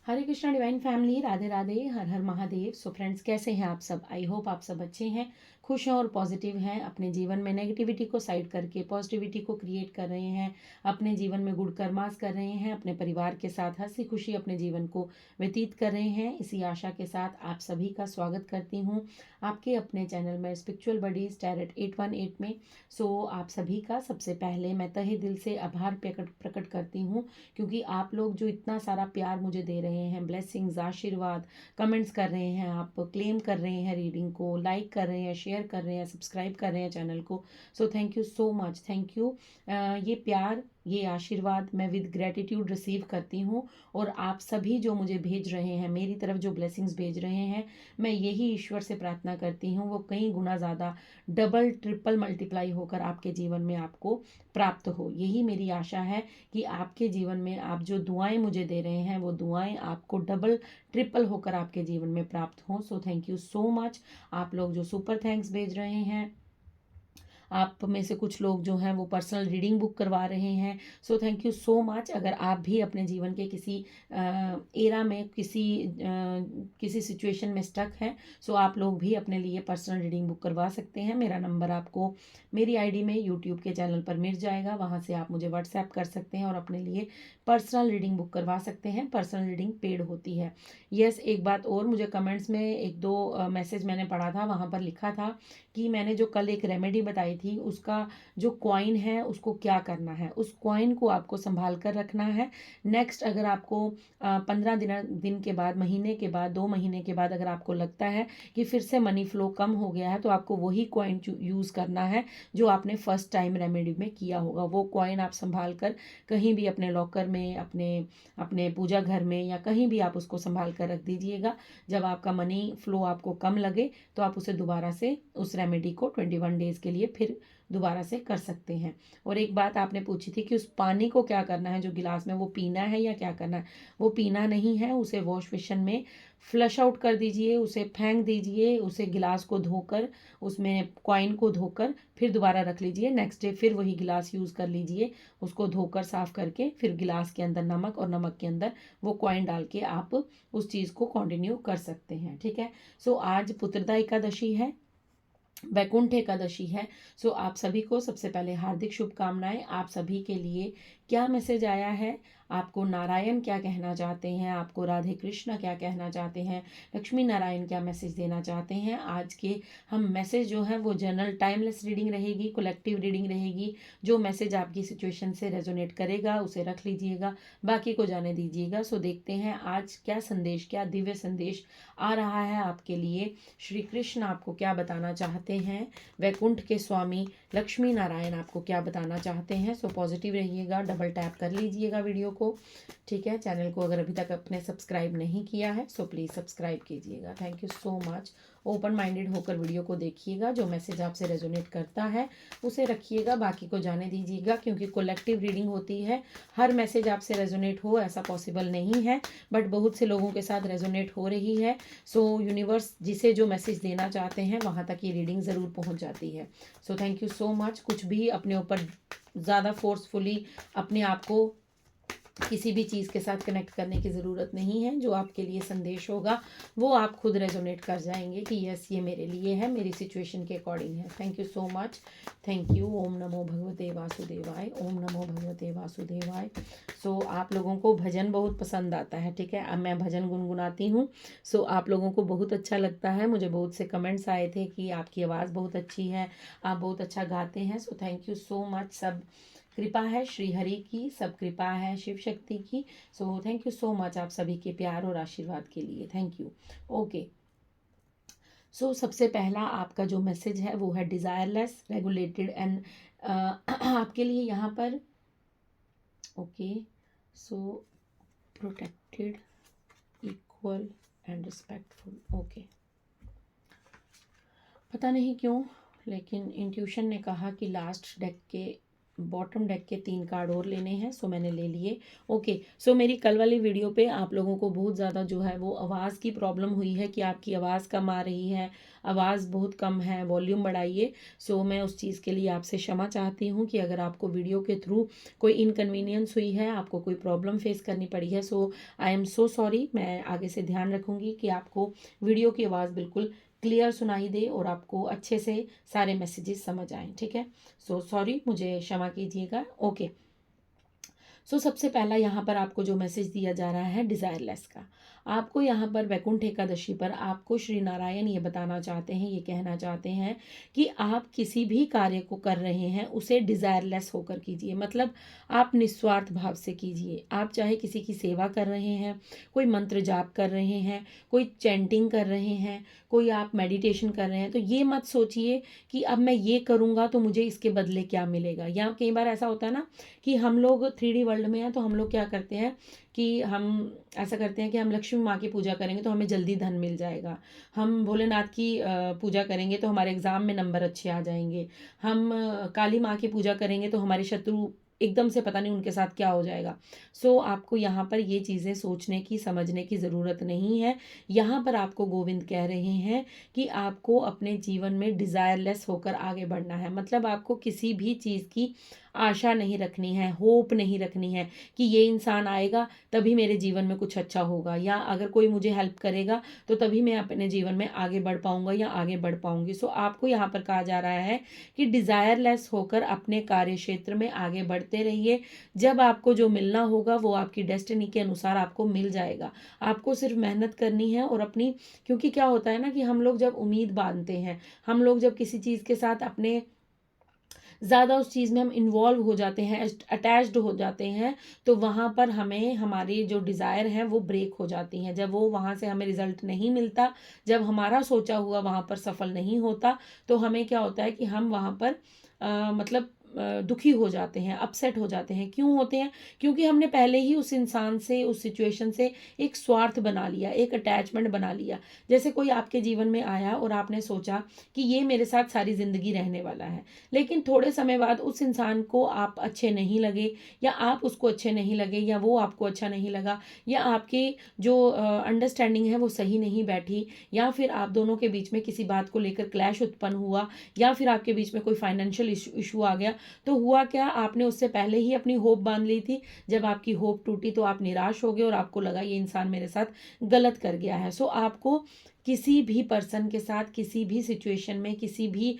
हरे Krishna divine family, Radhe Radhe, हर हर Mahadev. So friends, कैसे हैं आप सब? आई होप आप सब अच्छे हैं, खुश हैं और पॉजिटिव हैं। अपने जीवन में नेगेटिविटी को साइड करके पॉजिटिविटी को क्रिएट कर रहे हैं। अपने जीवन में गुड़ कर्मास कर रहे हैं। अपने परिवार के साथ हंसी खुशी अपने जीवन को व्यतीत कर रहे हैं। इसी आशा के साथ आप सभी का स्वागत करती हूँ आपके अपने चैनल में स्पिरिचुअल बडीज टैरेट 818 में। सो आप सभी का सबसे पहले मैं तहे दिल से आभार प्रकट करती हूँ, क्योंकि आप लोग जो इतना सारा प्यार मुझे दे रहे हैं, ब्लेसिंग्स, आशीर्वाद, कमेंट्स कर रहे हैं, आप क्लेम कर रहे हैं रीडिंग को, लाइक कर रहे हैं, शेयर कर रहे हैं, सब्सक्राइब कर रहे हैं चैनल को। सो thank you so much, thank you. ये प्यार, ये आशीर्वाद मैं विद ग्रेटिट्यूड रिसीव करती हूँ। और आप सभी जो मुझे भेज रहे हैं, मेरी तरफ जो ब्लेसिंग्स भेज रहे हैं, मैं यही ईश्वर से प्रार्थना करती हूँ वो कई गुना ज़्यादा डबल ट्रिपल मल्टीप्लाई होकर आपके जीवन में आपको प्राप्त हो। यही मेरी आशा है कि आपके जीवन में आप जो दुआएं मुझे दे रहे हैं वो दुआएं आपको डबल ट्रिपल होकर आपके जीवन में प्राप्त हों। सो थैंक यू सो मच। आप लोग जो सुपर थैंक्स भेज रहे हैं, आप में से कुछ लोग जो हैं वो पर्सनल रीडिंग बुक करवा रहे हैं। सो थैंक यू सो मच। अगर आप भी अपने जीवन के किसी एरा में किसी सिचुएशन में स्टक हैं, सो आप लोग भी अपने लिए पर्सनल रीडिंग बुक करवा सकते हैं। मेरा नंबर आपको मेरी आईडी में यूट्यूब के चैनल पर मिल जाएगा, वहाँ से आप मुझे व्हाट्सएप कर सकते हैं और अपने लिए पर्सनल रीडिंग बुक करवा सकते हैं। पर्सनल रीडिंग पेड होती है। यस, एक बात और, मुझे कमेंट्स में एक दो मैसेज मैंने पढ़ा था, वहाँ पर लिखा था कि मैंने जो कल एक रेमेडी बताई थी उसका जो कॉइन है उसको क्या करना है। उस कॉइन को आपको संभाल कर रखना है। नेक्स्ट अगर आपको 15 दिन के बाद, महीने के बाद, 2 महीने के बाद अगर आपको लगता है कि फिर से मनी फ्लो कम हो गया है, तो आपको वही कॉइन यूज़ करना है जो आपने फर्स्ट टाइम रेमेडी में किया होगा। वो कॉइन आप संभाल कर कहीं भी अपने लॉकर में, अपने अपने पूजा घर में या कहीं भी आप उसको संभाल कर रख दीजिएगा। जब आपका मनी फ्लो आपको कम लगे तो आप उसे दोबारा से, उस रेमेडी को 21 डेज के लिए फिर दोबारा से कर सकते हैं। और एक बात आपने पूछी थी कि उस पानी को क्या करना है जो गिलास में, वो पीना है या क्या करना है। वो पीना नहीं है, उसे वॉश बेसिन में फ्लश आउट कर दीजिए, उसे फेंक दीजिए। उसे गिलास को धोकर, उसमें कॉइन को धोकर फिर दोबारा रख लीजिए। नेक्स्ट डे फिर वही गिलास यूज़ कर लीजिए, उसको धोकर साफ करके फिर गिलास के अंदर नमक और नमक के अंदर वो कॉइन डाल के आप उस चीज़ को कंटिन्यू कर सकते हैं। ठीक है। सो आज पुत्रदा एकादशी है, वैकुंठ एकादशी है। सो आप सभी को सबसे पहले हार्दिक शुभकामनाएं। आप सभी के लिए क्या मैसेज आया है, आपको नारायण क्या कहना चाहते हैं, आपको राधे कृष्ण क्या कहना चाहते हैं, लक्ष्मी नारायण क्या मैसेज देना चाहते हैं। आज के हम मैसेज जो है वो जनरल टाइमलेस रीडिंग रहेगी, कलेक्टिव रीडिंग रहेगी। जो मैसेज आपकी सिचुएशन से रेजोनेट करेगा उसे रख लीजिएगा, बाकी को जाने दीजिएगा। सो देखते हैं आज क्या संदेश, क्या दिव्य संदेश आ रहा है आपके लिए। श्री कृष्ण आपको क्या बताना चाहते हैं, वैकुंठ के स्वामी लक्ष्मी नारायण आपको क्या बताना चाहते हैं। सो पॉजिटिव रहिएगा, डबल टैप कर लीजिएगा वीडियो को। ठीक है। चैनल को अगर अभी तक आपने सब्सक्राइब नहीं किया है सो प्लीज़ सब्सक्राइब कीजिएगा। Thank you so much. Open minded होकर वीडियो को देखिएगा, जो मैसेज आपसे रेजोनेट करता है उसे रखिएगा, बाकी को जाने दीजिएगा, क्योंकि कलेक्टिव रीडिंग होती है। हर मैसेज आपसे रेजोनेट हो ऐसा पॉसिबल नहीं है, बट बहुत से लोगों के साथ रेजोनेट हो रही है। सो यूनिवर्स जिसे जो मैसेज देना चाहते हैं वहाँ तक ये रीडिंग ज़रूर पहुँच जाती है। सो थैंक यू सो मच। कुछ भी अपने ऊपर ज़्यादा फोर्सफुली अपने आप को किसी भी चीज़ के साथ कनेक्ट करने की ज़रूरत नहीं है। जो आपके लिए संदेश होगा वो आप खुद रेजोनेट कर जाएंगे कि यस ये मेरे लिए है, मेरी सिचुएशन के अकॉर्डिंग है। Thank you so much, thank you. ओम नमो भगवते वासुदेवाय, ओम नमो भगवते वासुदेवाय। सो आप लोगों को भजन बहुत पसंद आता है, ठीक है। अब मैं भजन गुनगुनाती हूँ। सो आप लोगों को बहुत अच्छा लगता है। मुझे बहुत से कमेंट्स आए थे कि आपकी आवाज़ बहुत अच्छी है, आप बहुत अच्छा गाते हैं। सो थैंक यू सो मच। सब कृपा है श्री हरि की, सब कृपा है शिव शक्ति की। सो थैंक यू सो मच आप सभी के प्यार और आशीर्वाद के लिए। Thank you. ओके। सो सबसे पहला आपका जो मैसेज है वो है डिज़ायरलेस, रेगुलेटेड एंड आपके लिए यहाँ पर। Okay. So protected, equal and respectful. Okay. पता नहीं क्यों, लेकिन इंट्यूशन ने कहा कि लास्ट डेक के बॉटम डेक के 3 कार्ड और लेने हैं, सो मैंने ले लिए। ओके, सो मेरी कल वाली वीडियो पे आप लोगों को बहुत ज़्यादा जो है वो आवाज़ की प्रॉब्लम हुई है कि आपकी आवाज़ कम आ रही है, आवाज़ बहुत कम है, वॉल्यूम बढ़ाइए। सो मैं उस चीज़ के लिए आपसे क्षमा चाहती हूँ कि अगर आपको वीडियो के थ्रू कोई इनकन्वीनियंस हुई है, आपको कोई प्रॉब्लम फेस करनी पड़ी है, सो आई एम सो सॉरी। मैं आगे से ध्यान रखूँगी कि आपको वीडियो की आवाज़ बिल्कुल क्लियर सुनाई दे और आपको अच्छे से सारे मैसेजेस समझ आएँ, ठीक है। सो सॉरी, मुझे क्षमा कीजिएगा। ओके, सो सबसे पहला यहाँ पर आपको जो मैसेज दिया जा रहा है डिज़ायरलेस का, आपको यहाँ पर वैकुंठ एकादशी पर आपको श्री नारायण ये बताना चाहते हैं, ये कहना चाहते हैं कि आप किसी भी कार्य को कर रहे हैं उसे डिज़ायरलेस होकर कीजिए। मतलब आप निस्वार्थ भाव से कीजिए। आप चाहे किसी की सेवा कर रहे हैं, कोई मंत्र जाप कर रहे हैं, कोई चैंटिंग कर रहे हैं, कोई आप मेडिटेशन कर रहे हैं, तो ये मत सोचिए कि अब मैं ये करूँगा तो मुझे इसके बदले क्या मिलेगा। या कई बार ऐसा होता है ना कि हम लोग 3D वर्ल्ड में हैं, तो हम लोग क्या करते हैं कि हम ऐसा करते हैं कि हम लक्ष्मी माँ की पूजा करेंगे तो हमें जल्दी धन मिल जाएगा, हम भोलेनाथ की पूजा करेंगे तो हमारे एग्ज़ाम में नंबर अच्छे आ जाएंगे, हम काली माँ की पूजा करेंगे तो हमारे शत्रु एकदम से पता नहीं उनके साथ क्या हो जाएगा। सो आपको यहाँ पर ये चीज़ें सोचने की, समझने की ज़रूरत नहीं है। यहाँ पर आपको गोविंद कह रहे हैं कि आपको अपने जीवन में डिज़ायरलेस होकर आगे बढ़ना है। मतलब आपको किसी भी चीज़ की आशा नहीं रखनी है, होप नहीं रखनी है कि ये इंसान आएगा तभी मेरे जीवन में कुछ अच्छा होगा, या अगर कोई मुझे हेल्प करेगा तो तभी मैं अपने जीवन में आगे बढ़ पाऊंगा या आगे बढ़ पाऊंगी। सो आपको यहाँ पर कहा जा रहा है कि डिज़ायरलेस होकर अपने कार्य क्षेत्र में आगे बढ़ते रहिए। जब आपको जो मिलना होगा वो आपकी डेस्टिनी के अनुसार आपको मिल जाएगा। आपको सिर्फ मेहनत करनी है और अपनी, क्योंकि क्या होता है ना कि हम लोग जब उम्मीद बांधते हैं, हम लोग जब किसी चीज़ के साथ अपने ज़्यादा उस चीज़ में हम इन्वॉल्व हो जाते हैं, अटैच्ड हो जाते हैं, तो वहाँ पर हमें हमारी जो डिज़ायर हैं वो ब्रेक हो जाती हैं। जब वो वहाँ से हमें रिज़ल्ट नहीं मिलता, जब हमारा सोचा हुआ वहाँ पर सफल नहीं होता, तो हमें क्या होता है कि हम वहाँ पर मतलब दुखी हो जाते हैं, अपसेट हो जाते हैं। क्यों होते हैं? क्योंकि हमने पहले ही उस इंसान से, उस सिचुएशन से एक स्वार्थ बना लिया, एक अटैचमेंट बना लिया। जैसे कोई आपके जीवन में आया और आपने सोचा कि ये मेरे साथ सारी ज़िंदगी रहने वाला है, लेकिन थोड़े समय बाद उस इंसान को आप अच्छे नहीं लगे, या आप उसको अच्छे नहीं लगे, या वो आपको अच्छा नहीं लगा, या आपके जो अंडरस्टैंडिंग है वो सही नहीं बैठी, या फिर आप दोनों के बीच में किसी बात को लेकर क्लैश उत्पन्न हुआ, या फिर आपके बीच में कोई फाइनेंशियल इशू आ गया, तो हुआ क्या, आपने उससे पहले ही अपनी होप बांध ली थी। जब आपकी होप टूटी तो आप निराश हो गए और आपको लगा ये इंसान मेरे साथ गलत कर गया है। सो आपको किसी भी पर्सन के साथ, किसी भी सिचुएशन में, किसी भी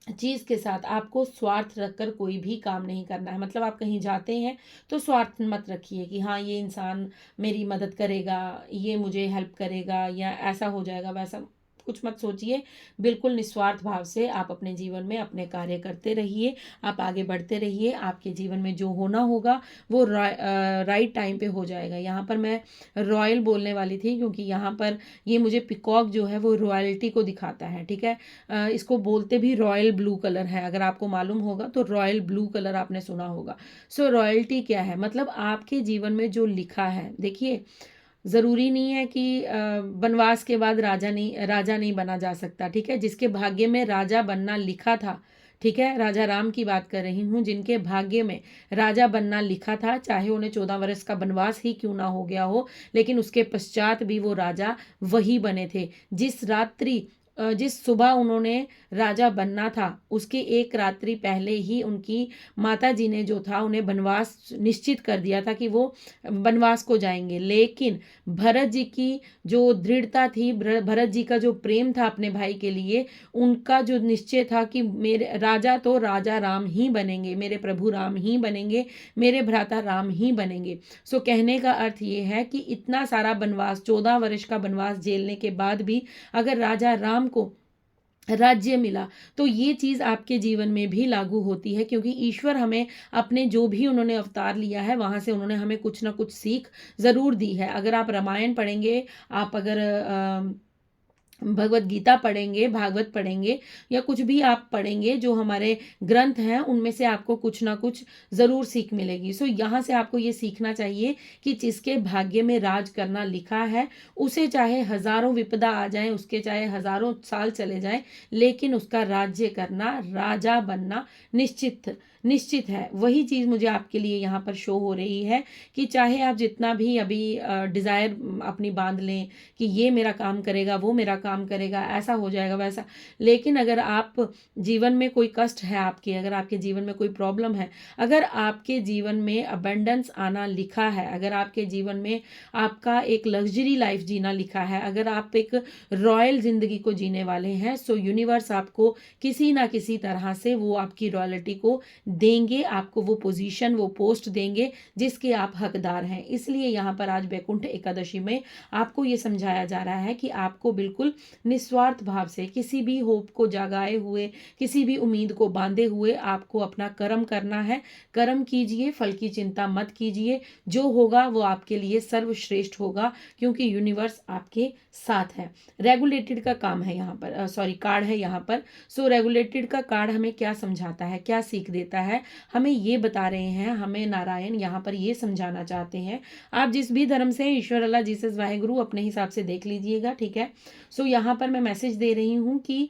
चीज़ के साथ आपको स्वार्थ रखकर कोई भी काम नहीं करना है। मतलब आप कहीं जाते हैं तो स्वार्थ मत रखिए कि हाँ ये इंसान मेरी मदद करेगा, ये मुझे हेल्प करेगा, या ऐसा हो जाएगा, वैसा कुछ मत सोचिए। बिल्कुल निस्वार्थ भाव से आप अपने जीवन में अपने कार्य करते रहिए, आप आगे बढ़ते रहिए। आपके जीवन में जो होना होगा वो राइट टाइम पे हो जाएगा। यहाँ पर मैं रॉयल बोलने वाली थी क्योंकि यहाँ पर ये मुझे पिकॉक जो है वो रॉयल्टी को दिखाता है, ठीक है। इसको बोलते भी रॉयल ब्लू कलर है, अगर आपको मालूम होगा तो रॉयल ब्लू कलर आपने सुना होगा। सो रॉयल्टी क्या है? मतलब आपके जीवन में जो लिखा है, देखिए ज़रूरी नहीं है कि वनवास के बाद राजा नहीं बना जा सकता, ठीक है। जिसके भाग्य में राजा बनना लिखा था, ठीक है, राजा राम की बात कर रही हूँ, जिनके भाग्य में राजा बनना लिखा था, चाहे उन्हें 14 वर्ष का वनवास ही क्यों ना हो गया हो, लेकिन उसके पश्चात भी वो राजा वही बने थे। जिस सुबह उन्होंने राजा बनना था उसके एक रात्रि पहले ही उनकी माता जी ने जो था उन्हें वनवास निश्चित कर दिया था कि वो वनवास को जाएंगे। लेकिन भरत जी की जो दृढ़ता थी, भरत जी का जो प्रेम था अपने भाई के लिए, उनका जो निश्चय था कि मेरे राजा तो राजा राम ही बनेंगे, मेरे प्रभु राम ही बनेंगे, मेरे भ्राता राम ही बनेंगे। सो कहने का अर्थ ये है कि इतना सारा वनवास, 14 वर्ष का वनवास झेलने के बाद भी अगर राजा राम को राज्य मिला तो ये चीज़ आपके जीवन में भी लागू होती है, क्योंकि ईश्वर हमें अपने जो भी उन्होंने अवतार लिया है वहाँ से उन्होंने हमें कुछ ना कुछ सीख ज़रूर दी है। अगर आप रामायण पढ़ेंगे, आप अगर भगवत गीता पढ़ेंगे, भागवत पढ़ेंगे, या कुछ भी आप पढ़ेंगे जो हमारे ग्रंथ हैं, उनमें से आपको कुछ ना कुछ ज़रूर सीख मिलेगी। सो यहाँ से आपको ये सीखना चाहिए कि जिसके भाग्य में राज करना लिखा है उसे चाहे हज़ारों विपदा आ जाए, उसके चाहे हज़ारों साल चले जाएं, लेकिन उसका राज्य करना, राजा बनना निश्चित निश्चित है। वही चीज़ मुझे आपके लिए यहाँ पर शो हो रही है कि चाहे आप जितना भी अभी डिज़ायर अपनी बांध लें कि ये मेरा काम करेगा, वो मेरा काम करेगा, ऐसा हो जाएगा, वैसा, लेकिन अगर आप जीवन में कोई कष्ट है आपके, अगर आपके जीवन में कोई प्रॉब्लम है, अगर आपके जीवन में अबंडेंस आना लिखा है, अगर आपके जीवन में आपका एक लग्जरी लाइफ जीना लिखा है, अगर आप एक रॉयल ज़िंदगी को जीने वाले हैं, सो यूनिवर्स आपको किसी ना किसी तरह से वो आपकी रॉयल्टी को देंगे, आपको वो पोजीशन, वो पोस्ट देंगे जिसके आप हकदार हैं। इसलिए यहाँ पर आज वैकुंठ एकादशी में आपको ये समझाया जा रहा है कि आपको बिल्कुल निस्वार्थ भाव से, किसी भी होप को जगाए हुए, किसी भी उम्मीद को बांधे हुए आपको अपना कर्म करना है। कर्म कीजिए, फल की चिंता मत कीजिए, जो होगा वो आपके लिए सर्वश्रेष्ठ होगा, क्योंकि यूनिवर्स आपके साथ है। रेगुलेटेड का काम है यहाँ पर, सॉरी कार्ड है यहाँ पर। सो रेगुलेटेड का कार्ड हमें क्या समझाता है, क्या सीख देता है, हमें ये बता रहे हैं, हमें नारायण यहाँ पर ये समझाना चाहते हैं। आप जिस भी धर्म से, ईश्वर, अल्लाह, जीसस, वाहेगुरु अपने हिसाब से देख लीजिएगा, ठीक है। सो यहाँ पर मैं मैसेज दे रही हूँ कि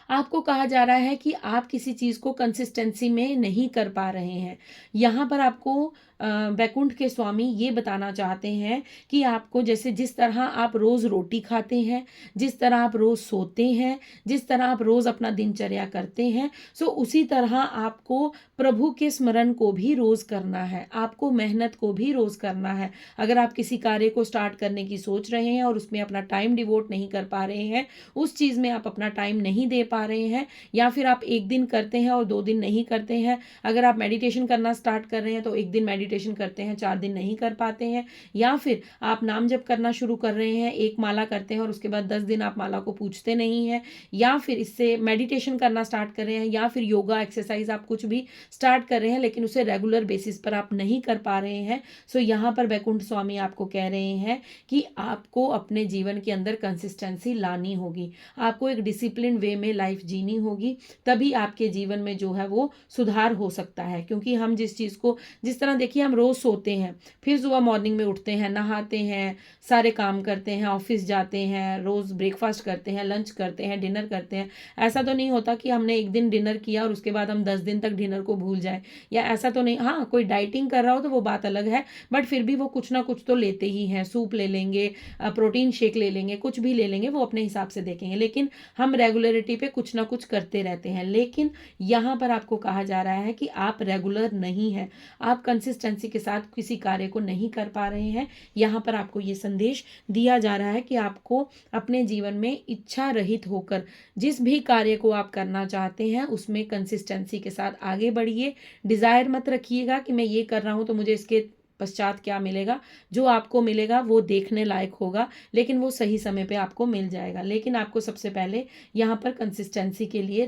आपको कहा जा रहा है कि आप किसी चीज़ को कंसिस्टेंसी में नहीं कर पा रहे हैं। यहाँ पर आपको वैकुंठ के स्वामी ये बताना चाहते हैं कि आपको, जैसे जिस तरह आप रोज़ रोटी खाते हैं, जिस तरह आप रोज़ सोते हैं, जिस तरह आप रोज़ अपना दिनचर्या करते हैं, सो उसी तरह आपको प्रभु के स्मरण को भी रोज़ करना है, आपको मेहनत को भी रोज़ करना है। अगर आप किसी कार्य को स्टार्ट करने की सोच रहे हैं और उसमें अपना टाइम डिवोट नहीं कर पा रहे हैं, उस चीज़ में आप अपना टाइम नहीं दे पा रहे हैं, या फिर आप एक दिन करते हैं और 2 दिन नहीं करते हैं, अगर आप मेडिटेशन करना स्टार्ट कर रहे हैं तो एक दिन मेडिटेशन करते हैं, 4 दिन नहीं कर पाते हैं, या फिर आप नाम जप करना शुरू कर रहे हैं, एक माला करते हैं और उसके बाद 10 दिन आप माला को पूछते नहीं हैं, या फिर इससे मेडिटेशन करना स्टार्ट कर रहे हैं, या फिर योगा एक्सरसाइज आप कुछ भी स्टार्ट कर रहे हैं लेकिन उसे रेगुलर बेसिस पर आप नहीं कर पा रहे हैं। सो यहाँ पर वैकुंठ स्वामी आपको कह रहे हैं कि आपको अपने जीवन के अंदर कंसिस्टेंसी लानी होगी, आपको एक डिसिप्लिन वे में लाइफ जीनी होगी, तभी आपके जीवन में जो है वो सुधार हो सकता है। क्योंकि हम जिस चीज़ को, जिस तरह देखिए, हम रोज़ सोते हैं, फिर सुबह मॉर्निंग में उठते हैं, नहाते हैं, सारे काम करते हैं, ऑफिस जाते हैं, रोज़ ब्रेकफास्ट करते हैं, लंच करते हैं, डिनर करते हैं। ऐसा तो नहीं होता कि हमने एक दिन डिनर किया और उसके बाद हम 10 दिन तक डिनर को भूल जाए, या ऐसा तो नहीं। हाँ, कोई डाइटिंग कर रहा हो तो वो बात अलग है, बट फिर भी वो कुछ ना कुछ तो लेते ही हैं, सूप ले लेंगे, प्रोटीन शेक ले लेंगे, कुछ भी ले लेंगे, वो अपने हिसाब से देखेंगे, लेकिन हम रेगुलरिटी पे कुछ ना कुछ करते रहते हैं। लेकिन यहाँ पर आपको कहा जा रहा है कि आप रेगुलर नहीं हैं, आप कंसिस्टेंसी के साथ किसी कार्य को नहीं कर पा रहे हैं। यहाँ पर आपको ये संदेश दिया जा रहा है कि आपको अपने जीवन में इच्छा रहित होकर जिस भी कार्य को आप करना चाहते हैं उसमें कंसिस्टेंसी के साथ आगे बढ़िए। डिज़ायर मत रखिएगा कि मैं ये कर रहा हूँ तो मुझे इसके पश्चात क्या मिलेगा। जो आपको मिलेगा वो देखने लायक होगा, लेकिन वो सही समय पे आपको मिल जाएगा। लेकिन आपको सबसे पहले यहाँ पर कंसिस्टेंसी के लिए,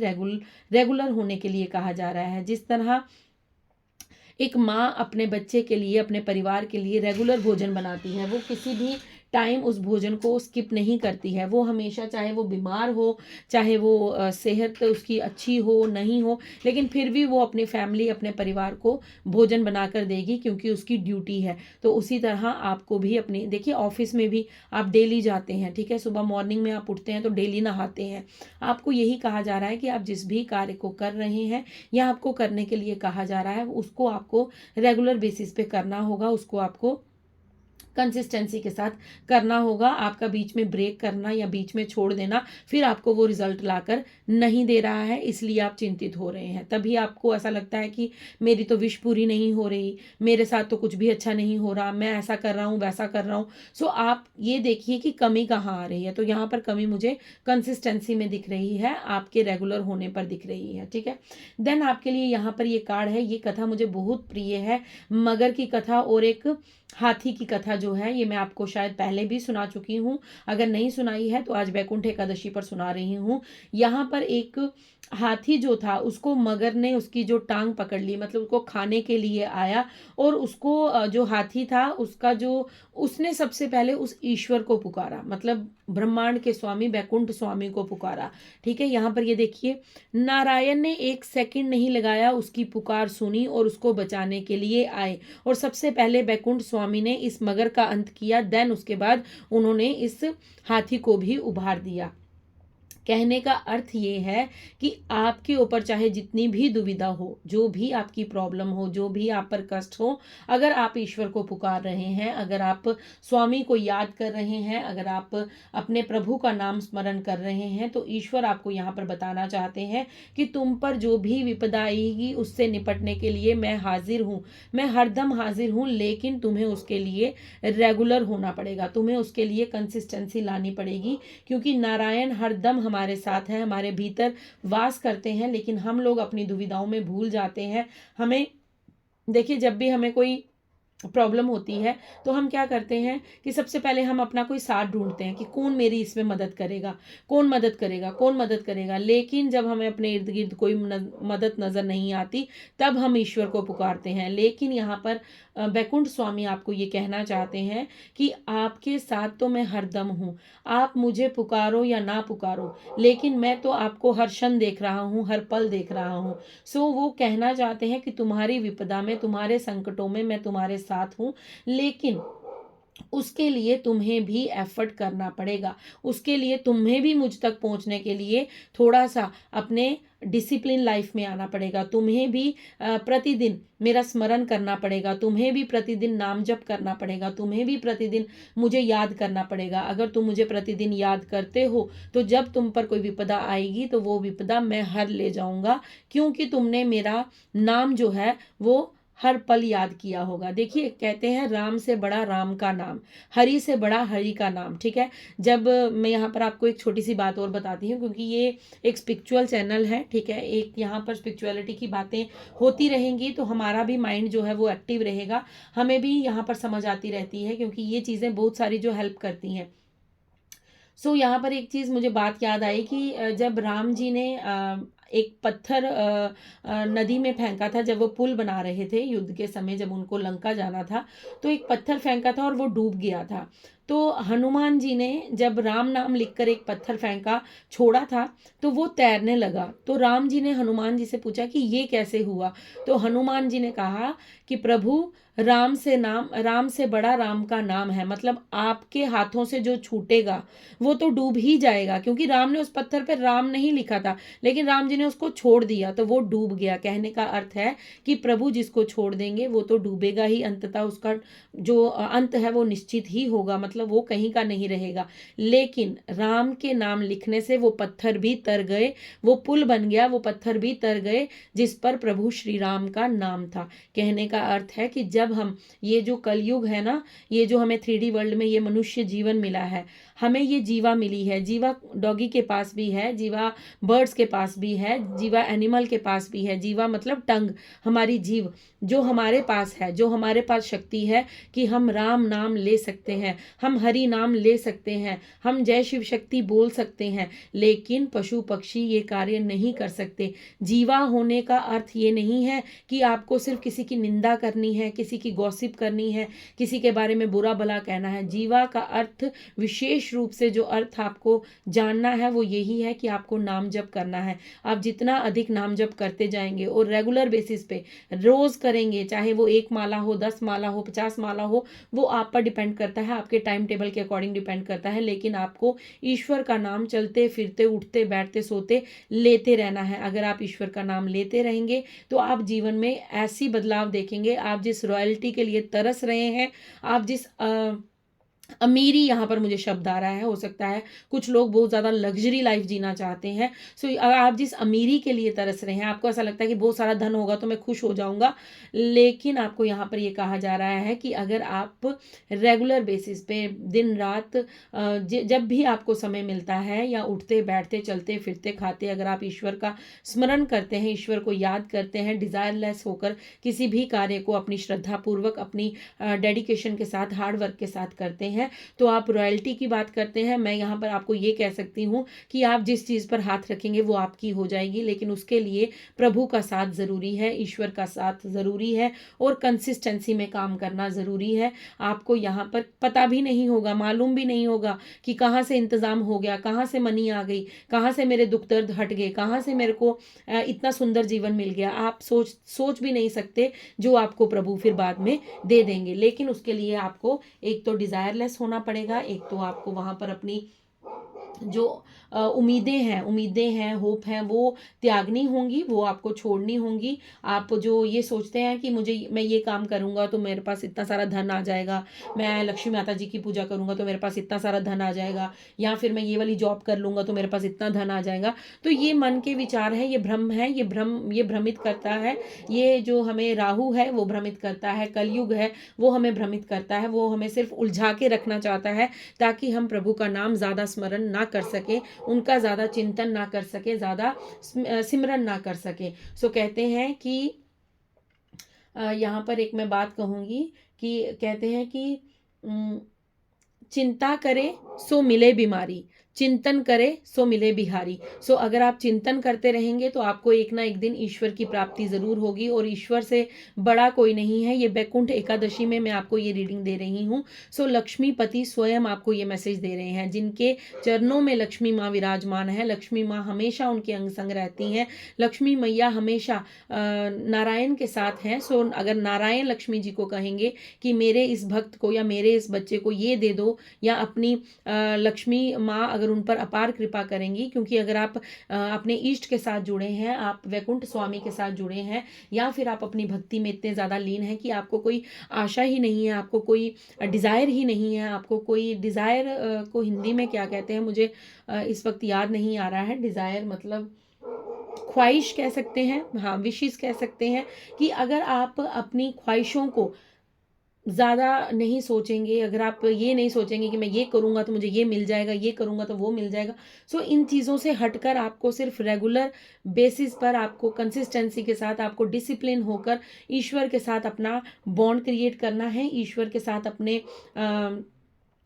रेगुलर होने के लिए कहा जा रहा है। जिस तरह एक माँ अपने बच्चे के लिए, अपने परिवार के लिए रेगुलर भोजन बनाती है, वो किसी भी टाइम उस भोजन को स्किप नहीं करती है। वो हमेशा, चाहे वो बीमार हो, चाहे वो सेहत उसकी अच्छी हो नहीं हो, लेकिन फिर भी वो अपनी फैमिली, अपने परिवार को भोजन बनाकर देगी, क्योंकि उसकी ड्यूटी है। तो उसी तरह आपको भी अपनी, देखिए ऑफिस में भी आप डेली जाते हैं, ठीक है, सुबह मॉर्निंग में आप उठते हैं तो डेली नहाते हैं। आपको यही कहा जा रहा है कि आप जिस भी कार्य को कर रहे हैं या आपको करने के लिए कहा जा रहा है, उसको आपको रेगुलर बेसिस पे करना होगा, उसको आपको कंसिस्टेंसी के साथ करना होगा। आपका बीच में ब्रेक करना या बीच में छोड़ देना फिर आपको वो रिजल्ट लाकर नहीं दे रहा है, इसलिए आप चिंतित हो रहे हैं। तभी आपको ऐसा लगता है कि मेरी तो विश पूरी नहीं हो रही, मेरे साथ तो कुछ भी अच्छा नहीं हो रहा, मैं ऐसा कर रहा हूँ, वैसा कर रहा हूँ। सो आप ये देखिए कि कमी कहाँ आ रही है। तो यहाँ पर कमी मुझे कंसिस्टेंसी में दिख रही है, आपके रेगुलर होने पर दिख रही है, ठीक है। देन आपके लिए यहाँ पर ये कार्ड है, ये कथा मुझे बहुत प्रिय है। मगर की कथा और एक हाथी की कथा जो है, ये मैं आपको शायद पहले भी सुना चुकी हूँ, अगर नहीं सुनाई है तो आज वैकुंठ एकादशी पर सुना रही हूँ। यहाँ पर एक हाथी जो था, उसको मगर ने उसकी जो टांग पकड़ ली, मतलब उसको खाने के लिए आया, और उसको जो हाथी था उसका जो, उसने सबसे पहले उस ईश्वर को पुकारा, मतलब ब्रह्मांड के स्वामी वैकुंठ स्वामी को पुकारा, ठीक है। यहाँ पर ये देखिए, नारायण ने एक सेकंड नहीं लगाया, उसकी पुकार सुनी और उसको बचाने के लिए आए, और सबसे पहले वैकुंठ स्वामी ने इस मगर का अंत किया। देन उसके बाद उन्होंने इस हाथी को भी उभार दिया। कहने का अर्थ ये है कि आपके ऊपर चाहे जितनी भी दुविधा हो, जो भी आपकी प्रॉब्लम हो, जो भी आप पर कष्ट हो, अगर आप ईश्वर को पुकार रहे हैं, अगर आप स्वामी को याद कर रहे हैं, अगर आप अपने प्रभु का नाम स्मरण कर रहे हैं, तो ईश्वर आपको यहाँ पर बताना चाहते हैं कि तुम पर जो भी विपदा आएगी उससे निपटने के लिए मैं हाजिर हूँ, मैं हरदम हाजिर हूँ। लेकिन तुम्हें उसके लिए रेगुलर होना पड़ेगा, तुम्हें उसके लिए कंसिस्टेंसी लानी पड़ेगी, क्योंकि नारायण हरदम हमारे साथ है, हमारे भीतर वास करते हैं। लेकिन हम लोग अपनी दुविधाओं में भूल जाते हैं। हमें देखिए, जब भी हमें कोई प्रॉब्लम होती है तो हम क्या करते हैं कि सबसे पहले हम अपना कोई साथ ढूंढते हैं कि कौन मेरी इसमें मदद करेगा, कौन मदद करेगा, कौन मदद करेगा। लेकिन जब हमें अपने इर्द गिर्द कोई मदद नजर नहीं आती, तब हम ईश्वर को पुकारते हैं। लेकिन यहाँ पर बैकुंठ स्वामी आपको ये कहना चाहते हैं कि आपके साथ तो मैं हरदम हूँ, आप मुझे पुकारो या ना पुकारो, लेकिन मैं तो आपको हर क्षण देख रहा हूँ, हर पल देख रहा हूँ। सो वो कहना चाहते हैं कि तुम्हारी विपदा में, तुम्हारे संकटों में मैं तुम्हारे साथ हूँ, लेकिन उसके लिए तुम्हें भी एफर्ट करना पड़ेगा। उसके लिए तुम्हें भी मुझ तक पहुंचने के लिए थोड़ा सा अपने डिसिप्लिन लाइफ में आना पड़ेगा। तुम्हें भी प्रतिदिन मेरा स्मरण करना पड़ेगा, तुम्हें भी प्रतिदिन नाम जप करना पड़ेगा, तुम्हें भी प्रतिदिन मुझे याद करना पड़ेगा। अगर तुम मुझे प्रतिदिन याद करते हो तो जब तुम पर कोई विपदा आएगी तो वो विपदा मैं हर ले जाऊंगा, क्योंकि तुमने मेरा नाम जो है वो हर पल याद किया होगा। देखिए, कहते हैं राम से बड़ा राम का नाम, हरि से बड़ा हरि का नाम। ठीक है, जब मैं यहाँ पर आपको एक छोटी सी बात और बताती हूँ, क्योंकि ये एक स्पिरिचुअल चैनल है। ठीक है, एक यहाँ पर स्पिरिचुअलिटी की बातें होती रहेंगी तो हमारा भी माइंड जो है वो एक्टिव रहेगा, हमें भी यहाँ पर समझ आती रहती है, क्योंकि ये चीज़ें बहुत सारी जो हेल्प करती हैं। सो यहाँ पर एक चीज़ मुझे बात याद आई कि जब राम जी ने एक पत्थर नदी में फेंका था, जब वो पुल बना रहे थे युद्ध के समय, जब उनको लंका जाना था, तो एक पत्थर फेंका था और वो डूब गया था। तो हनुमान जी ने जब राम नाम लिखकर एक पत्थर फेंका, छोड़ा था, तो वो तैरने लगा। तो राम जी ने हनुमान जी से पूछा कि ये कैसे हुआ। तो हनुमान जी ने कहा कि प्रभु, राम से बड़ा राम का नाम है, मतलब आपके हाथों से जो छूटेगा वो तो डूब ही जाएगा, क्योंकि राम ने उस पत्थर पर राम नहीं लिखा था, लेकिन राम जी ने उसको छोड़ दिया तो वो डूब गया। कहने का अर्थ है कि प्रभु जिसको छोड़ देंगे वो तो डूबेगा ही, अंततः उसका जो अंत है वो निश्चित ही होगा, मतलब वो कहीं का नहीं रहेगा। लेकिन राम के नाम लिखने से वो पत्थर भी तर गए, वो पुल बन गया, वो पत्थर भी तर गए जिस पर प्रभु श्री राम का नाम था। कहने का अर्थ है कि जब हम, ये जो कलयुग है ना, ये जो हमें 3D वर्ल्ड में ये मनुष्य जीवन मिला है, हमें ये जीवा मिली है, जीवा डॉगी के पास भी है, जीवा बर्ड्स के पास भी है, जीवा एनिमल के पास भी है। जीवा मतलब टंग, हमारी जीव जो हमारे पास है, जो हमारे पास शक्ति है कि हम राम नाम ले सकते हैं, हम हरि नाम ले सकते हैं, हम जय शिव शक्ति बोल सकते हैं। लेकिन पशु पक्षी ये कार्य नहीं कर सकते। जीवा होने का अर्थ ये नहीं है कि आपको सिर्फ किसी की निंदा करनी है, किसी की गॉसिप करनी है, किसी के बारे में बुरा भला कहना है। जीवा का अर्थ, विशेष रूप से जो अर्थ आपको जानना है वो यही है कि आपको नाम जप करना है। आप जितना अधिक नाम जप करते जाएंगे और रेगुलर बेसिस पे रोज करेंगे, चाहे वो 1 माला हो, 10 माला हो, 50 माला हो, वो आप पर डिपेंड करता है, आपके टाइम टेबल के अकॉर्डिंग डिपेंड करता है। लेकिन आपको ईश्वर का नाम चलते फिरते, उठते बैठते सोते लेते रहना है। अगर आप ईश्वर का नाम लेते रहेंगे तो आप जीवन में ऐसी बदलाव देखेंगे। आप जिस रॉयल्टी के लिए तरस रहे हैं, आप जिस अमीरी, यहाँ पर मुझे शब्द आ रहा है, हो सकता है कुछ लोग बहुत ज़्यादा लग्जरी लाइफ जीना चाहते हैं। सो आप जिस अमीरी के लिए तरस रहे हैं, आपको ऐसा लगता है कि बहुत सारा धन होगा तो मैं खुश हो जाऊंगा, लेकिन आपको यहाँ पर ये कहा जा रहा है कि अगर आप रेगुलर बेसिस पे दिन रात जब भी आपको समय मिलता है, या उठते बैठते चलते फिरते खाते, अगर आप ईश्वर का स्मरण करते हैं, ईश्वर को याद करते हैं, डिज़ायरलेस होकर किसी भी कार्य को अपनी श्रद्धापूर्वक, अपनी डेडिकेशन के साथ, हार्ड वर्क के साथ करते हैं, तो आप रॉयल्टी की बात करते हैं। मैं यहाँ पर आपको ये कह सकती हूँ कि आप जिस चीज़ पर हाथ रखेंगे वो आपकी हो जाएगी, लेकिन उसके लिए प्रभु का साथ ज़रूरी है, ईश्वर का साथ ज़रूरी है, और कंसिस्टेंसी में काम करना ज़रूरी है। आपको यहाँ पर पता भी नहीं होगा, मालूम भी नहीं होगा कि कहाँ से इंतज़ाम हो गया, कहाँ से मनी आ गई, कहाँ से मेरे दुख दर्द हट गए, कहाँ से मेरे को इतना सुंदर जीवन मिल गया। आप सोच भी नहीं सकते जो आपको प्रभु फिर बाद में दे देंगे। लेकिन उसके लिए आपको एक तो डिज़ायरलेस होना पड़ेगा, एक तो आपको वहाँ पर अपनी जो उम्मीदें हैं, होप हैं, वो त्यागनी होंगी, वो आपको छोड़नी होंगी। आप जो ये सोचते हैं कि मैं ये काम करूँगा तो मेरे पास इतना सारा धन आ जाएगा, मैं लक्ष्मी माता जी की पूजा करूँगा तो मेरे पास इतना सारा धन आ जाएगा, या फिर मैं ये वाली जॉब कर लूँगा तो मेरे पास इतना धन आ जाएगा। तो ये मन के विचार हैं, ये भ्रम है, ये भ्रमित करता है। ये जो हमें राहु है वो भ्रमित करता है, कलयुग है वो हमें भ्रमित करता है, वो हमें सिर्फ उलझा के रखना चाहता है ताकि हम प्रभु का नाम ज़्यादा स्मरण ना कर सके, उनका ज़्यादा चिंतन ना कर सके, ज़्यादा सिमरन ना कर सके। सो कहते हैं कि यहाँ पर एक मैं बात कहूँगी कि कहते हैं कि चिंता करे सो मिले बीमारी, चिंतन करे सो मिले बिहारी। सो अगर आप चिंतन करते रहेंगे तो आपको एक ना एक दिन ईश्वर की प्राप्ति ज़रूर होगी, और ईश्वर से बड़ा कोई नहीं है। ये बैकुंठ एकादशी में मैं आपको ये रीडिंग दे रही हूँ। सो लक्ष्मीपति स्वयं आपको ये मैसेज दे रहे हैं, जिनके चरणों में लक्ष्मी माँ विराजमान है। लक्ष्मी माँ हमेशा उनके अंग संग रहती हैं। लक्ष्मी मैया हमेशा नारायण के साथ हैं। सो अगर नारायण लक्ष्मी जी को कहेंगे कि मेरे इस भक्त को या मेरे इस बच्चे को ये दे दो, या अपनी लक्ष्मी माँ अगर उन पर अपार कृपा करेंगी, क्योंकि अगर आप अपने इष्ट के साथ जुड़े हैं, आप वैकुंठ स्वामी के साथ जुड़े हैं, या फिर आप अपनी भक्ति में इतने ज़्यादा लीन हैं कि आपको कोई आशा ही नहीं है, आपको कोई डिज़ायर ही नहीं है, आपको कोई डिज़ायर को हिंदी में क्या कहते हैं मुझे इस वक्त याद नहीं आ रहा है। डिज़ायर मतलब ख्वाहिश कह सकते हैं, हाँ विशेष कह सकते हैं, कि अगर आप अपनी ख्वाहिशों को ज़्यादा नहीं सोचेंगे, अगर आप ये नहीं सोचेंगे कि मैं ये करूँगा तो मुझे ये मिल जाएगा, ये करूँगा तो वो मिल जाएगा। सो इन चीज़ों से हटकर आपको सिर्फ रेगुलर बेसिस पर, आपको कंसिस्टेंसी के साथ, आपको डिसिप्लिन होकर ईश्वर के साथ अपना बॉन्ड क्रिएट करना है। ईश्वर के साथ अपने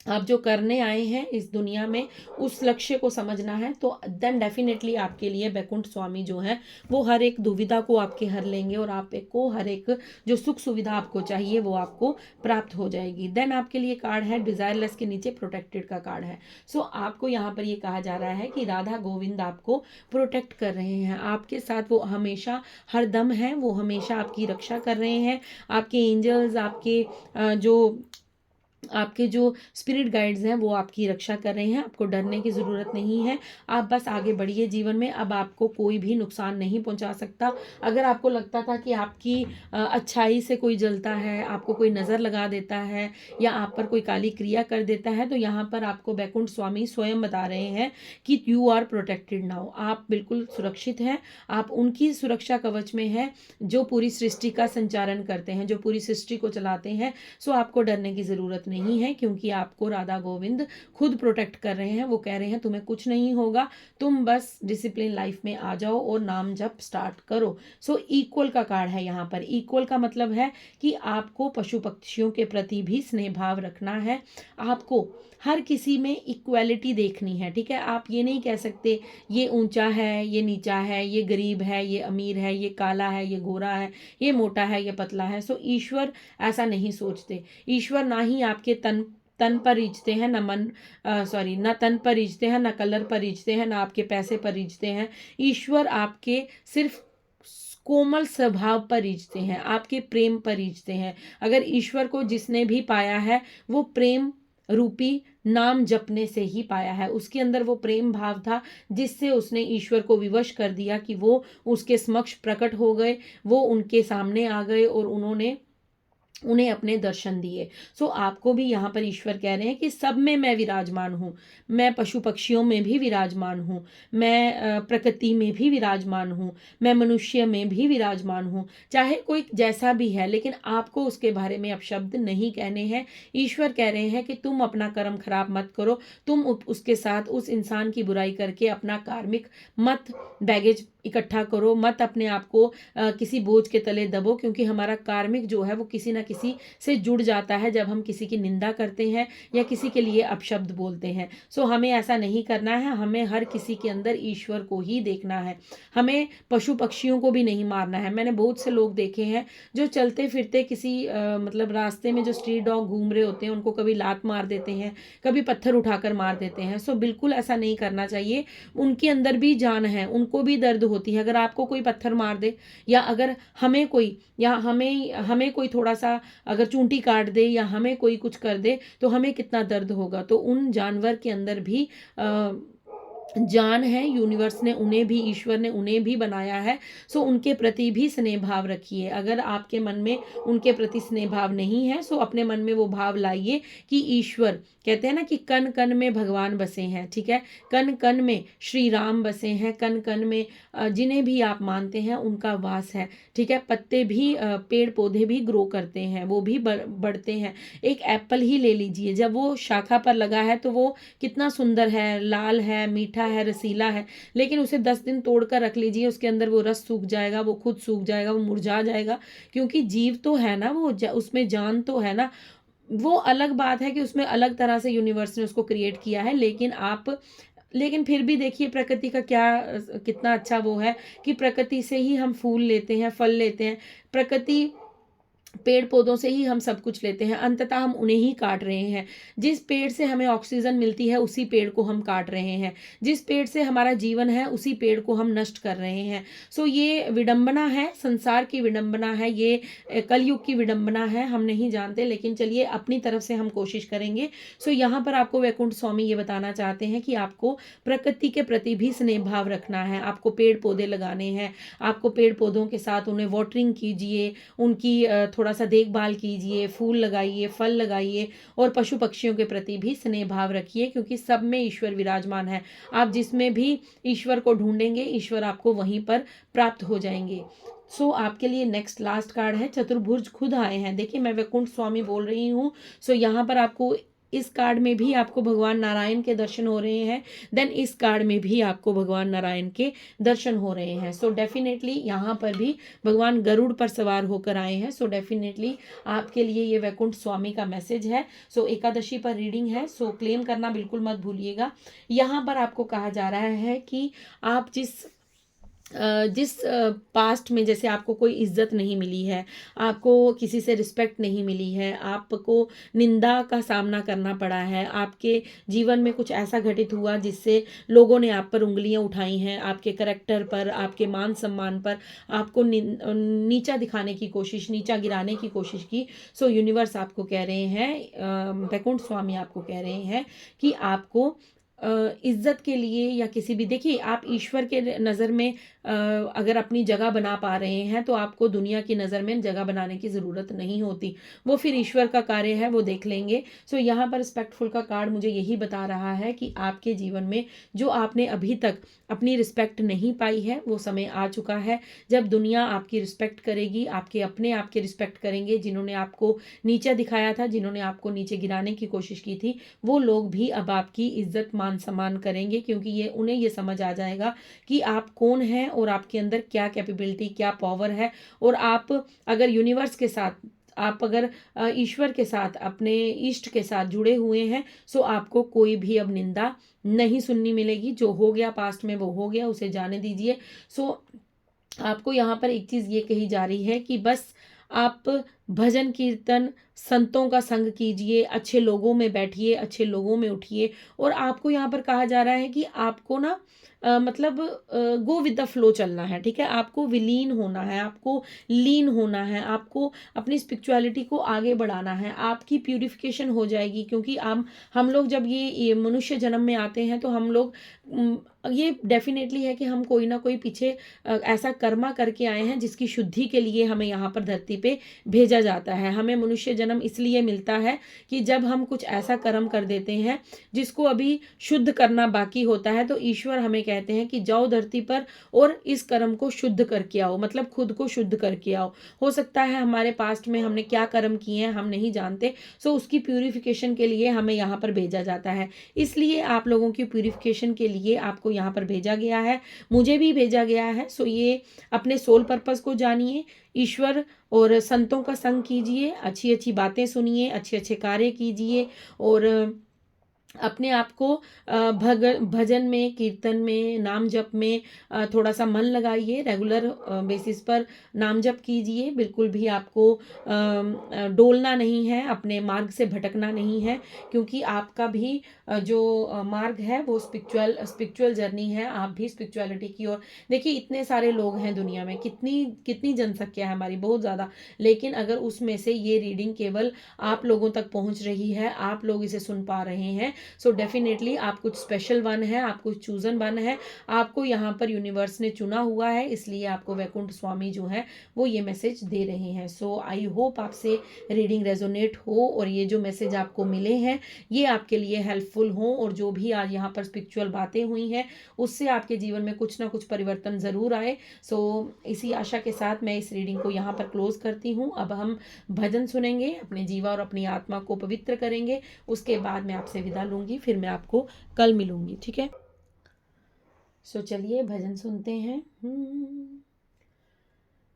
आप जो करने आए हैं इस दुनिया में, उस लक्ष्य को समझना है। तो देन डेफिनेटली आपके लिए बैकुंठ स्वामी जो है वो हर एक दुविधा को आपके हर लेंगे, और आपको हर एक जो सुख सुविधा आपको चाहिए वो आपको प्राप्त हो जाएगी। देन आपके लिए कार्ड है डिजायरलेस के नीचे प्रोटेक्टेड का कार्ड है। सो आपको यहाँ पर ये कहा जा रहा है कि राधा गोविंद आपको प्रोटेक्ट कर रहे हैं, आपके साथ वो हमेशा हर दम है, वो हमेशा आपकी रक्षा कर रहे हैं। आपके एंजल्स, आपके जो स्पिरिट गाइड्स हैं वो आपकी रक्षा कर रहे हैं। आपको डरने की ज़रूरत नहीं है, आप बस आगे बढ़िए जीवन में। अब आपको कोई भी नुकसान नहीं पहुंचा सकता। अगर आपको लगता था कि आपकी अच्छाई से कोई जलता है, आपको कोई नज़र लगा देता है, या आप पर कोई काली क्रिया कर देता है, तो यहाँ पर आपको बैकुंठ स्वामी स्वयं बता रहे हैं कि यू आर प्रोटेक्टेड नाउ, आप बिल्कुल सुरक्षित हैं। आप उनकी सुरक्षा कवच में हैं जो पूरी सृष्टि का संचालन करते हैं, जो पूरी सृष्टि को चलाते हैं। सो आपको डरने की ज़रूरत नहीं है, क्योंकि आपको राधा गोविंद खुद प्रोटेक्ट कर रहे हैं। वो कह रहे हैं तुम्हें कुछ नहीं होगा, तुम बस डिसिप्लिन लाइफ में आ जाओ और नाम जप स्टार्ट करो। सो इक्वल का कार्ड है यहाँ पर। इक्वल का मतलब है कि आपको पशु पक्षियों के प्रति भी स्नेह भाव रखना है, आपको हर किसी में इक्वालिटी देखनी है। ठीक है, आप ये नहीं कह सकते ये ऊंचा है, ये नीचा है, ये गरीब है, ये अमीर है, ये काला है, ये गोरा है, ये मोटा है, ये पतला है। सो ईश्वर ऐसा नहीं सोचते। ईश्वर ना ही आपके तन पर रीझते हैं, ना तन पर रीझते हैं, ना कलर पर रीझते हैं, ना आपके पैसे पर रीझते हैं। ईश्वर आपके सिर्फ कोमल स्वभाव पर रीझते हैं, आपके प्रेम पर रीझते हैं। अगर ईश्वर को जिसने भी पाया है वो प्रेम रूपी नाम जपने से ही पाया है। उसके अंदर वो प्रेम भाव था जिससे उसने ईश्वर को विवश कर दिया कि वो उसके समक्ष प्रकट हो गए, वो उनके सामने आ गए और उन्हें अपने दर्शन दिए। सो आपको भी यहाँ पर ईश्वर कह रहे हैं कि सब में मैं विराजमान हूँ, मैं पशु पक्षियों में भी विराजमान हूँ, मैं प्रकृति में भी विराजमान हूँ, मैं मनुष्य में भी विराजमान हूँ। चाहे कोई जैसा भी है, लेकिन आपको उसके बारे में अपशब्द नहीं कहने हैं। ईश्वर कह रहे हैं कि तुम अपना कर्म खराब मत करो, तुम उसके साथ उस इंसान की बुराई करके अपना कार्मिक मत बैगेज इकट्ठा करो, मत अपने आप को किसी बोझ के तले दबो, क्योंकि हमारा कार्मिक जो है वो किसी ना किसी से जुड़ जाता है जब हम किसी की निंदा करते हैं या किसी के लिए अपशब्द बोलते हैं। सो हमें ऐसा नहीं करना है, हमें हर किसी के अंदर ईश्वर को ही देखना है, हमें पशु पक्षियों को भी नहीं मारना है। मैंने बहुत से लोग देखे हैं जो चलते फिरते किसी मतलब रास्ते में जो स्ट्रीट डॉग घूम रहे होते हैं उनको कभी लात मार देते हैं, कभी पत्थर उठाकर मार देते हैं। सो बिल्कुल ऐसा नहीं करना चाहिए। उनके अंदर भी जान है, उनको भी दर्द होती है। अगर आपको कोई पत्थर मार दे, या अगर हमें कोई थोड़ा सा अगर चूंटी काट दे, या हमें कोई कुछ कर दे, तो हमें कितना दर्द होगा। तो उन जानवर के अंदर भी जान है, यूनिवर्स ने उन्हें भी, ईश्वर ने उन्हें भी बनाया है, सो उनके प्रति भी स्नेह भाव रखिए। अगर आपके मन में उनके प्रति स्नेह भाव नहीं है, सो अपने मन में वो भाव लाइए कि ईश्वर, कहते हैं ना कि कण कण में भगवान बसे हैं, ठीक है, कण कण में श्री राम बसे हैं, कण कण में जिन्हें भी आप मानते हैं उनका वास है, ठीक है। पत्ते भी, पेड़ पौधे भी ग्रो करते हैं, वो भी बढ़ते हैं। एक एप्पल ही ले लीजिए, जब वो शाखा पर लगा है तो वो कितना सुंदर है, लाल है, मीठा है, रसीला है, लेकिन उसे 10 दिन तोड़ कर रख लीजिए, उसके अंदर वो रस सूख जाएगा, वो खुद सूख जाएगा, वो मुरझा जाएगा, क्योंकि जीव तो है ना वो, उसमें जान तो है ना। वो अलग बात है कि उसमें अलग तरह से यूनिवर्स ने उसको क्रिएट किया है, लेकिन फिर भी देखिए प्रकृति का क्या, कितना अच्छा वो है कि प्रकृति से ही हम फूल लेते हैं, फल लेते हैं, प्रकृति पेड़ पौधों से ही हम सब कुछ लेते हैं, अंततः हम उन्हें ही काट रहे हैं। जिस पेड़ से हमें ऑक्सीजन मिलती है उसी पेड़ को हम काट रहे हैं, जिस पेड़ से हमारा जीवन है उसी पेड़ को हम नष्ट कर रहे हैं। सो ये विडंबना है, संसार की विडंबना है, ये कलयुग की विडंबना है, हम नहीं जानते, लेकिन चलिए अपनी तरफ से हम कोशिश करेंगे। सो यहाँ पर आपको वैकुंठ स्वामी ये बताना चाहते हैं कि आपको प्रकृति के प्रति भी स्नेह भाव रखना है, आपको पेड़ पौधे लगाने हैं, आपको पेड़ पौधों के साथ उन्हें वाटरिंग कीजिए, उनकी थोड़ा सा देखभाल कीजिए, फूल लगाइए, फल लगाइए, और पशु पक्षियों के प्रति भी स्नेह भाव रखिए, क्योंकि सब में ईश्वर विराजमान है। आप जिसमें भी ईश्वर को ढूंढेंगे, ईश्वर आपको वहीं पर प्राप्त हो जाएंगे। सो आपके लिए नेक्स्ट लास्ट कार्ड है, चतुर्भुज खुद आए हैं। देखिए मैं वैकुंठ स्वामी बोल रही हूँ। सो यहाँ पर आपको, इस कार्ड में भी आपको भगवान नारायण के दर्शन हो रहे हैं, देन इस कार्ड में भी आपको भगवान नारायण के दर्शन हो रहे हैं। सो डेफिनेटली यहाँ पर भी भगवान गरुड़ पर सवार होकर आए हैं। सो डेफिनेटली आपके लिए ये वैकुंठ स्वामी का मैसेज है। सो एकादशी पर रीडिंग है, सो क्लेम करना बिल्कुल मत भूलिएगा। यहाँ पर आपको कहा जा रहा है कि आप जिस पास्ट में जैसे आपको कोई इज्जत नहीं मिली है, आपको किसी से रिस्पेक्ट नहीं मिली है, आपको निंदा का सामना करना पड़ा है, आपके जीवन में कुछ ऐसा घटित हुआ जिससे लोगों ने आप पर उंगलियां उठाई हैं, आपके करेक्टर पर, आपके मान सम्मान पर, आपको नीचा दिखाने की कोशिश, नीचा गिराने की कोशिश की। सो यूनिवर्स आपको कह रहे हैं, वैकुंठ स्वामी आपको कह रहे हैं कि आपको इज्जत के लिए या किसी भी, देखिए आप ईश्वर के नज़र में अगर अपनी जगह बना पा रहे हैं तो आपको दुनिया की नज़र में जगह बनाने की ज़रूरत नहीं होती, वो फिर ईश्वर का कार्य है, वो देख लेंगे। सो यहाँ पर रिस्पेक्टफुल का कार्ड मुझे यही बता रहा है कि आपके जीवन में जो आपने अभी तक अपनी रिस्पेक्ट नहीं पाई है, वो समय आ चुका है जब दुनिया आपकी रिस्पेक्ट करेगी, आपके अपने आपके रिस्पेक्ट करेंगे। जिन्होंने आपको नीचा दिखाया था, जिन्होंने आपको नीचे गिराने की कोशिश की थी, वो लोग भी अब आपकी इज्जत मान सम्मान करेंगे, क्योंकि ये उन्हें ये समझ आ जाएगा कि आप कौन हैं और आपके अंदर क्या कैपेबिलिटी, क्या पावर है। और आप अगर यूनिवर्स के साथ, आप अगर ईश्वर के साथ, अपने इष्ट के साथ जुड़े हुए हैं, सो आपको कोई भी अब निंदा नहीं सुननी मिलेगी। जो हो गया पास्ट में वो हो गया, उसे जाने दीजिए। सो आपको यहाँ पर एक चीज़ ये कही जा रही है कि बस आप भजन कीर्तन, संतों का संग कीजिए, अच्छे लोगों में बैठिए, अच्छे लोगों में उठिए। और आपको यहाँ पर कहा जा रहा है कि आपको ना मतलब गो विद द फ्लो चलना है, ठीक है। आपको विलीन होना है, आपको लीन होना है, आपको अपनी स्पिरिचुअलिटी को आगे बढ़ाना है, आपकी प्यूरिफिकेशन हो जाएगी। क्योंकि हम लोग जब ये मनुष्य जन्म में आते हैं तो हम लोग ये डेफिनेटली है कि हम कोई ना कोई पीछे ऐसा कर्मा करके आए हैं जिसकी शुद्धि के लिए हमें यहाँ पर धरती पे भेजा जाता है। हमें मनुष्य जन्म इसलिए मिलता है कि जब हम कुछ ऐसा कर्म कर देते हैं जिसको अभी शुद्ध करना बाकी होता है, तो ईश्वर हमें कहते हैं कि जाओ धरती पर और इस कर्म को शुद्ध करके आओ, मतलब खुद को शुद्ध करके आओ। हो सकता है हमारे पास्ट में हमने क्या कर्म किए हैं हम नहीं जानते, सो उसकी प्यूरिफिकेशन के लिए हमें यहाँ पर भेजा जाता है। इसलिए आप लोगों की प्यूरिफिकेशन के लिए आपको यहाँ पर भेजा गया है, मुझे भी भेजा गया है। सो ये अपने सोल पर्पस को जानिए, ईश्वर और संतों का संग कीजिए, अच्छी अच्छी बातें सुनिए, अच्छे अच्छे कार्य कीजिए, और अपने आप को भजन में, कीर्तन में, नाम जप में थोड़ा सा मन लगाइए। रेगुलर बेसिस पर नाम जप कीजिए, बिल्कुल भी आपको डोलना नहीं है, अपने मार्ग से भटकना नहीं है, क्योंकि आपका भी जो मार्ग है वो स्पिरिचुअल जर्नी है। आप भी स्पिरिचुअलिटी की ओर, देखिए इतने सारे लोग हैं दुनिया में, कितनी कितनी जनसंख्या है हमारी, बहुत ज़्यादा, लेकिन अगर उसमें से ये रीडिंग केवल आप लोगों तक पहुंच रही है, आप लोग इसे सुन पा रहे हैं, सो डेफिनेटली आप कुछ स्पेशल वन है, आप कुछ चूजन वन है, आपको यहाँ पर यूनिवर्स ने चुना हुआ है, इसलिए आपको वैकुंठ स्वामी जो है वो ये मैसेज दे रहे हैं। सो आई होप आपसे रीडिंग रेजोनेट हो और ये जो मैसेज आपको मिले हैं ये आपके लिए हेल्पफुल हो, और जो भी आज यहाँ पर स्पिरिचुअल बातें हुई हैं उससे आपके जीवन में कुछ ना कुछ परिवर्तन ज़रूर आए। सो इसी आशा के साथ मैं इस रीडिंग को यहाँ पर क्लोज करती हूँ। अब हम भजन सुनेंगे, अपने जीवा और अपनी आत्मा को पवित्र करेंगे, उसके बाद मैं आपसे विदा लूँगी, फिर मैं आपको कल मिलूँगी, ठीक है। सो चलिए भजन सुनते हैं।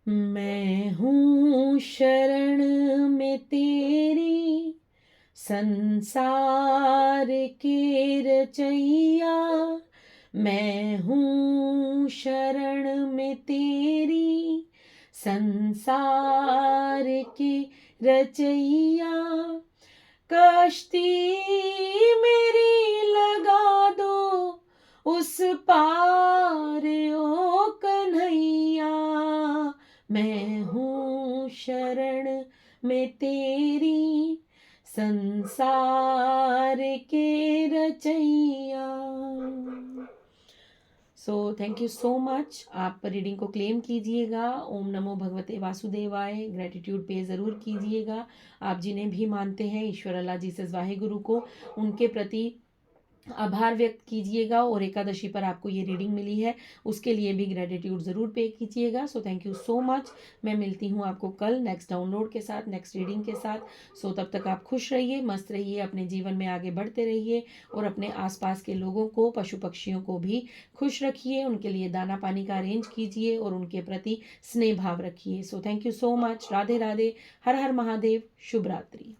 मैं हूँ शरण में तेरी, संसार के रचैया, मैं हूँ शरण में तेरी, संसार के रचैया, कश्ती मेरी लगा दो उस पार ओ कन्हैया, मैं हूँ शरण में तेरी, संसार के रचैया। So thank you so much. आप रीडिंग को क्लेम कीजिएगा, ओम नमो भगवते वासुदेवाय, ग्रेटिट्यूड पे ज़रूर कीजिएगा। आप जिन्हें भी मानते हैं ईश्वर, अल्लाह, जीसस, वाहे गुरु को, उनके प्रति आभार व्यक्त कीजिएगा, और एकादशी पर आपको ये रीडिंग मिली है उसके लिए भी ग्रेटिट्यूड ज़रूर पे कीजिएगा। सो थैंक यू सो मच। मैं मिलती हूँ आपको कल नेक्स्ट डाउनलोड के साथ, नेक्स्ट रीडिंग के साथ। सो तब तक आप खुश रहिए, मस्त रहिए, अपने जीवन में आगे बढ़ते रहिए, और अपने आसपास के लोगों को, पशु पक्षियों को भी खुश रखिए, उनके लिए दाना पानी का अरेंज कीजिए और उनके प्रति स्नेह भाव रखिए। So thank you so much. Radhe Radhe, हर हर महादेव, शुभ रात्रि।